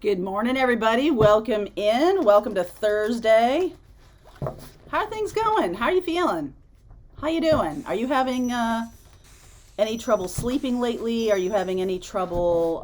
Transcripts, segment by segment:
Good morning, everybody. Welcome in. Welcome to Thursday. How are things going? How are you feeling? How you doing? Are you having any trouble sleeping lately? Are you having any trouble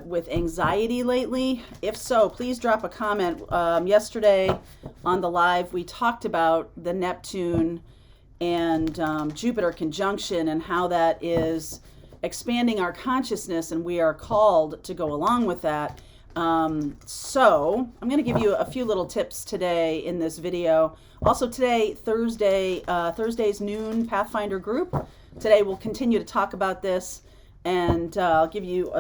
with anxiety lately? If so, please drop a comment. Yesterday on the live, we talked about the Neptune and Jupiter conjunction and how that is expanding our consciousness, and we are called to go along with that. So I'm going to give you a few little tips today in this video. Also today, Thursday's noon Pathfinder group. Today we'll continue to talk about this, and I'll give you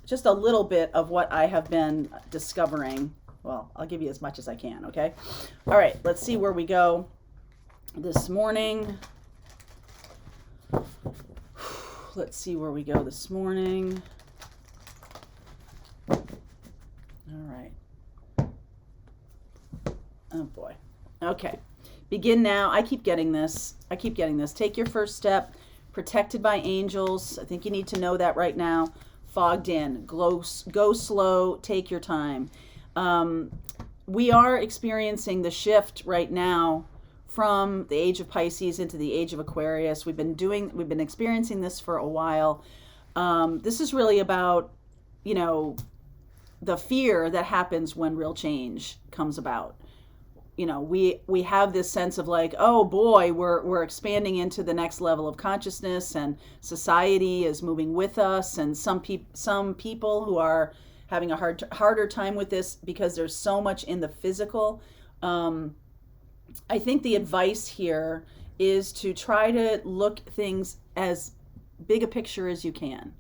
just a little bit of what I have been discovering. Well, I'll give you as much as I can, okay? All right, let's see where we go this morning. Let's see where we go this morning. All right. Oh boy. Okay. Begin now. I keep getting this. Take your first step. Protected by angels. I think you need to know that right now. Fogged in. Go slow. Take your time. We are experiencing the shift right now from the age of Pisces into the age of Aquarius. We've been experiencing this for a while. This is really about, the fear that happens when real change comes about. We have this sense of like, oh boy, we're expanding into the next level of consciousness, and society is moving with us, and some people who are having a harder time with this because there's so much in the physical. I think the advice here is to try to look things as big a picture as you can.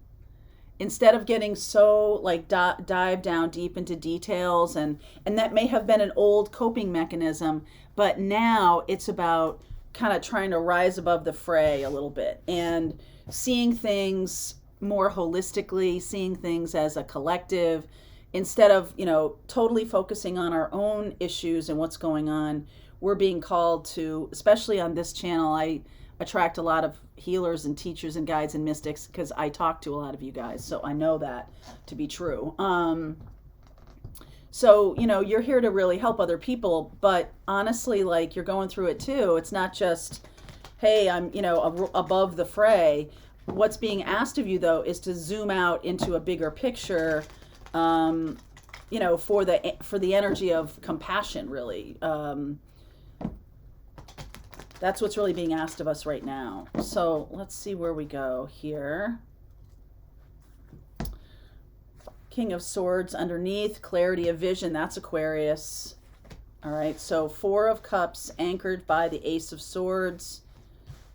Instead of getting so like dive down deep into details, and that may have been an old coping mechanism, but now it's about kind of trying to rise above the fray a little bit and seeing things more holistically, seeing things as a collective, instead of, totally focusing on our own issues and what's going on. We're being called to, especially on this channel, I attract a lot of healers and teachers and guides and mystics because I talk to a lot of you guys, so I know that to be true. So, you're here to really help other people, but honestly, like, you're going through it too. It's not just, hey, I'm, above the fray. What's being asked of you, though, is to zoom out into a bigger picture, for the energy of compassion, really. That's what's really being asked of us right now. So let's see where we go here. King of Swords underneath, clarity of vision, that's Aquarius. All right, so Four of Cups anchored by the Ace of Swords.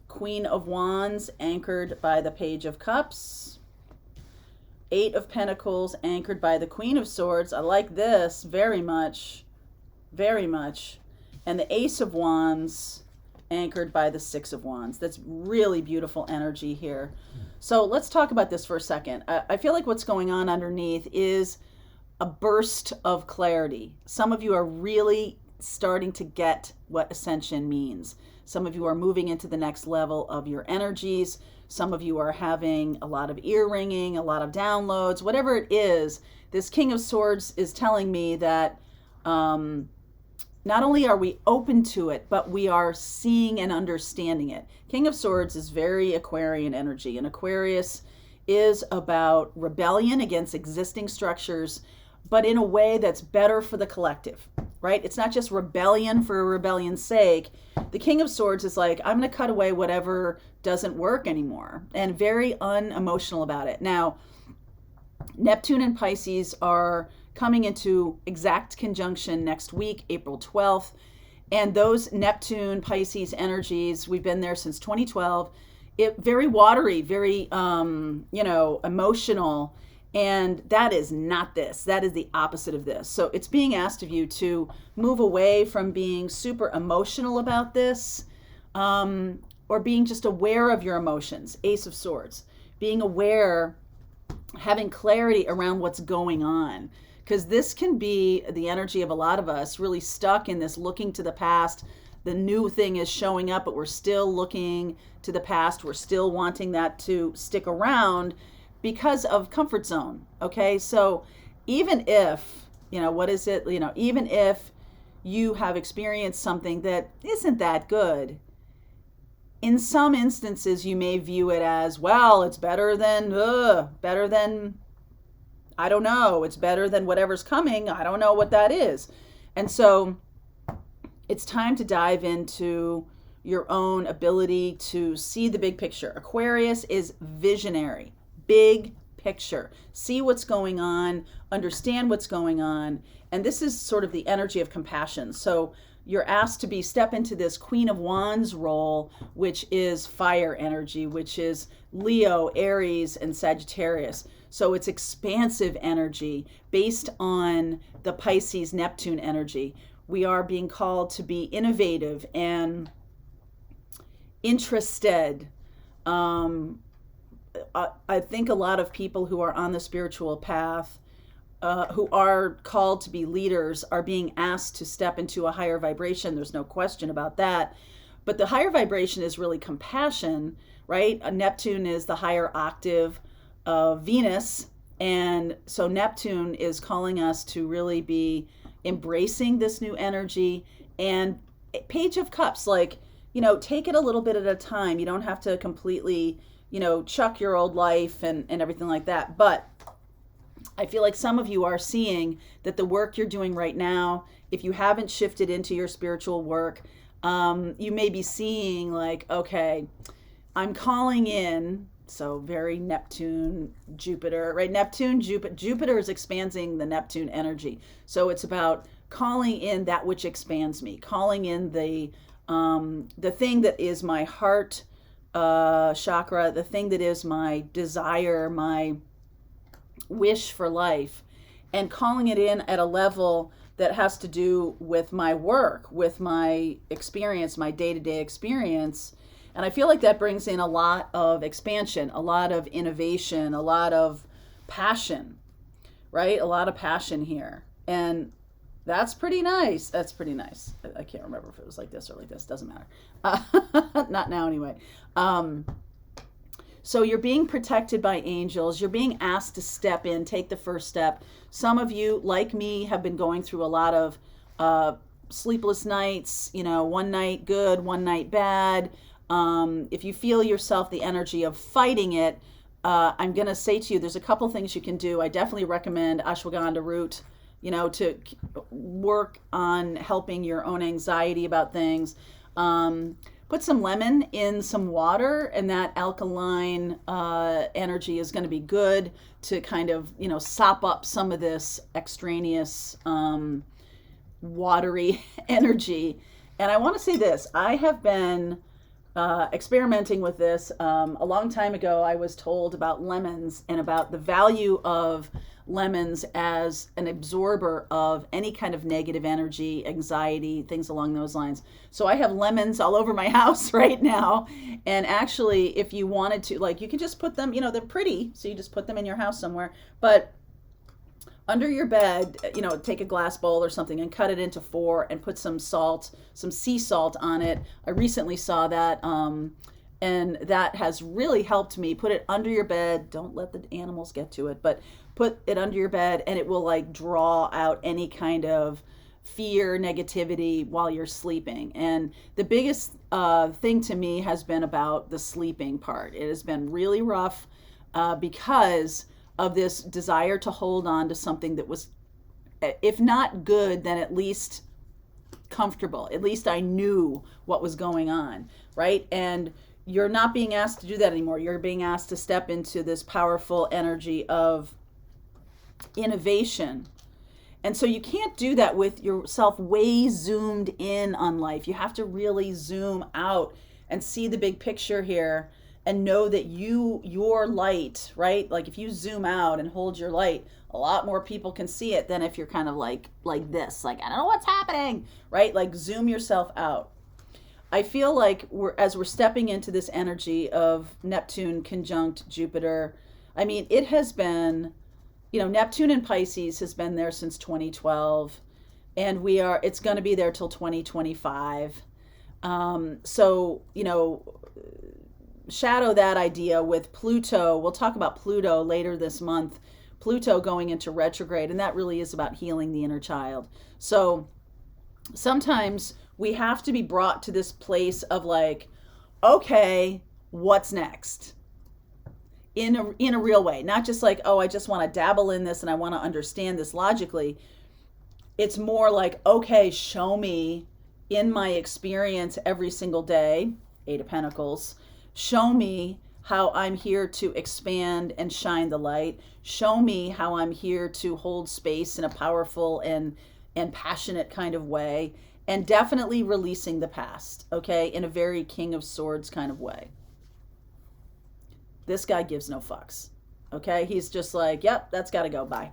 Queen of Wands anchored by the Page of Cups. Eight of Pentacles anchored by the Queen of Swords. I like this very much, very much. And the Ace of Wands anchored by the Six of Wands. That's really beautiful energy here. So let's talk about this for a second. I feel like what's going on underneath is a burst of clarity. Some of you are really starting to get what ascension means. Some of you are moving into the next level of your energies. Some of you are having a lot of ear ringing, a lot of downloads, whatever it is. This King of Swords is telling me that not only are we open to it, but we are seeing and understanding it. King of Swords is very Aquarian energy, and Aquarius is about rebellion against existing structures, but in a way that's better for the collective, right? It's not just rebellion for rebellion's sake. The King of Swords is like, I'm going to cut away whatever doesn't work anymore, and very unemotional about it. Now, Neptune and Pisces are coming into exact conjunction next week, April 12th. And those Neptune, Pisces energies, we've been there since 2012. Very watery, very, emotional. And that is not this. That is the opposite of this. So it's being asked of you to move away from being super emotional about this, or being just aware of your emotions. Ace of Swords. Being aware, having clarity around what's going on. Because this can be the energy of a lot of us really stuck in this looking to the past. The new thing is showing up, but we're still looking to the past. We're still wanting that to stick around. because of comfort zone. Okay, so even if, what is it, even if you have experienced something that isn't that good, in some instances you may view it as, well, it's better than I don't know, it's better than whatever's coming, I don't know what that is. And so it's time to dive into your own ability to see the big picture. Aquarius is visionary, big picture. See what's going on, understand what's going on. And this is sort of the energy of compassion. So you're asked to step into this Queen of Wands role, which is fire energy, which is Leo, Aries, and Sagittarius. So it's expansive energy based on the Pisces Neptune energy. We are being called to be innovative and interested. I think a lot of people who are on the spiritual path, who are called to be leaders, are being asked to step into a higher vibration. There's no question about that. But the higher vibration is really compassion, right? Neptune is the higher octave of Venus. And so Neptune is calling us to really be embracing this new energy. And Page of Cups, take it a little bit at a time. You don't have to completely, chuck your old life and everything like that. But I feel like some of you are seeing that the work you're doing right now, if you haven't shifted into your spiritual work, you may be seeing okay, I'm calling in, so very Neptune, Jupiter, right? Jupiter is expanding the Neptune energy. So it's about calling in that which expands me, calling in the thing that is my heart chakra, the thing that is my desire, my wish for life, and calling it in at a level that has to do with my work, with my experience, my day-to-day experience. And I feel like that brings in a lot of expansion, a lot of innovation, a lot of passion, right? A lot of passion here. And that's pretty nice. That's pretty nice. I can't remember if it was like this or like this. Doesn't matter. Not now anyway. So you're being protected by angels. You're being asked to step in, take the first step. Some of you, like me, have been going through a lot of sleepless nights, one night good, one night bad. If you feel yourself the energy of fighting it, I'm going to say to you, there's a couple things you can do. I definitely recommend ashwagandha root, to work on helping your own anxiety about things. Put some lemon in some water, and that alkaline energy is going to be good to kind of, sop up some of this extraneous watery energy. And I want to say this, I have been experimenting with this. A long time ago, I was told about lemons and about the value of lemons as an absorber of any kind of negative energy, anxiety, things along those lines. So I have lemons all over my house right now. And actually, if you wanted to, you can just put them, they're pretty, so you just put them in your house somewhere. But under your bed, take a glass bowl or something and cut it into 4 and put some salt, some sea salt on it. I recently saw that, and that has really helped me. Put it under your bed. Don't let the animals get to it, but put it under your bed, and it will draw out any kind of fear, negativity while you're sleeping. And the biggest thing to me has been about the sleeping part. It has been really rough because of this desire to hold on to something that was, if not good, then at least comfortable. At least I knew what was going on, right? And you're not being asked to do that anymore. You're being asked to step into this powerful energy of innovation. And so you can't do that with yourself way zoomed in on life. You have to really zoom out and see the big picture here and know that your light, right? If you zoom out and hold your light, a lot more people can see it than if you're kind of like this, I don't know what's happening, right? Zoom yourself out. I feel like as we're stepping into this energy of Neptune conjunct Jupiter, it has been, Neptune in Pisces has been there since 2012, and it's going to be there till 2025. So, shadow that idea with Pluto. We'll talk about Pluto later this month. Pluto going into retrograde, and that really is about healing the inner child. So sometimes we have to be brought to this place of like, okay, what's next? In a real way, not just like, oh, I just want to dabble in this and I want to understand this logically. It's more like, okay, show me in my experience every single day, Eight of Pentacles, show me how I'm here to expand and shine the light. Show me how I'm here to hold space in a powerful and passionate kind of way, and definitely releasing the past, okay, in a very King of Swords kind of way. This guy gives no fucks, okay? He's just like, yep, that's got to go, bye.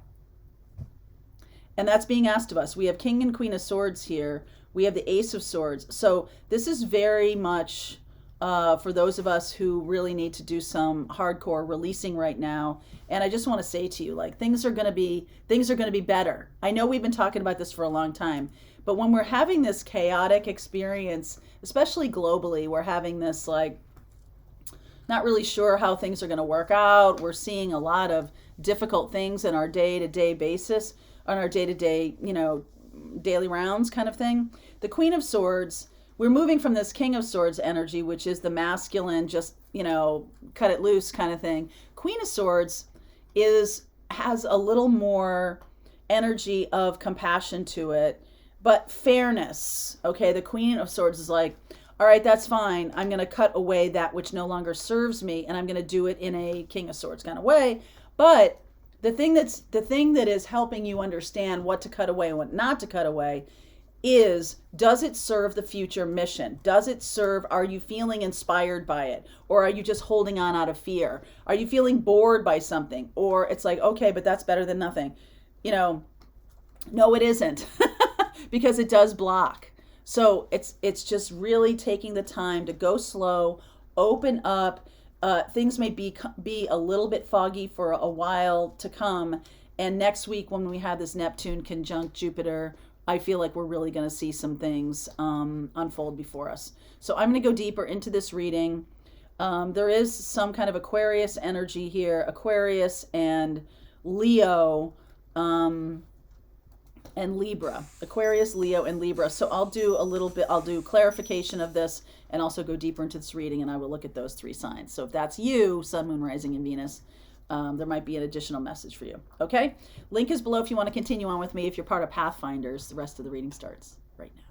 And that's being asked of us. We have King and Queen of Swords here. We have the Ace of Swords. So this is very much for those of us who really need to do some hardcore releasing right now. And I just want to say to you, like, things are going to be better. I know we've been talking about this for a long time, but when we're having this chaotic experience, especially globally, we're having this like, not really sure how things are going to work out. We're seeing a lot of difficult things in our day-to-day basis, on our day-to-day, daily rounds kind of thing. The Queen of Swords, we're moving from this King of Swords energy, which is the masculine, just, cut it loose kind of thing. Queen of Swords has a little more energy of compassion to it, but fairness. Okay, the Queen of Swords is like, all right, that's fine. I'm going to cut away that which no longer serves me, and I'm going to do it in a King of Swords kind of way. But the thing that is helping you understand what to cut away and what not to cut away is, does it serve the future mission? Does it serve, are you feeling inspired by it? Or are you just holding on out of fear? Are you feeling bored by something? Or it's like, okay, but that's better than nothing. No, it isn't, because it does block. So it's just really taking the time to go slow, open up. Things may be a little bit foggy for a while to come. And next week, when we have this Neptune conjunct Jupiter, I feel like we're really going to see some things unfold before us. So I'm going to go deeper into this reading. There is some kind of Aquarius energy here, Aquarius and Leo, and Libra, Aquarius, Leo, and Libra. So I'll do clarification of this and also go deeper into this reading, and I will look at those three signs. So if that's you, Sun, Moon, Rising, and Venus, there might be an additional message for you. Okay? Link is below if you want to continue on with me. If you're part of Pathfinders, the rest of the reading starts right now.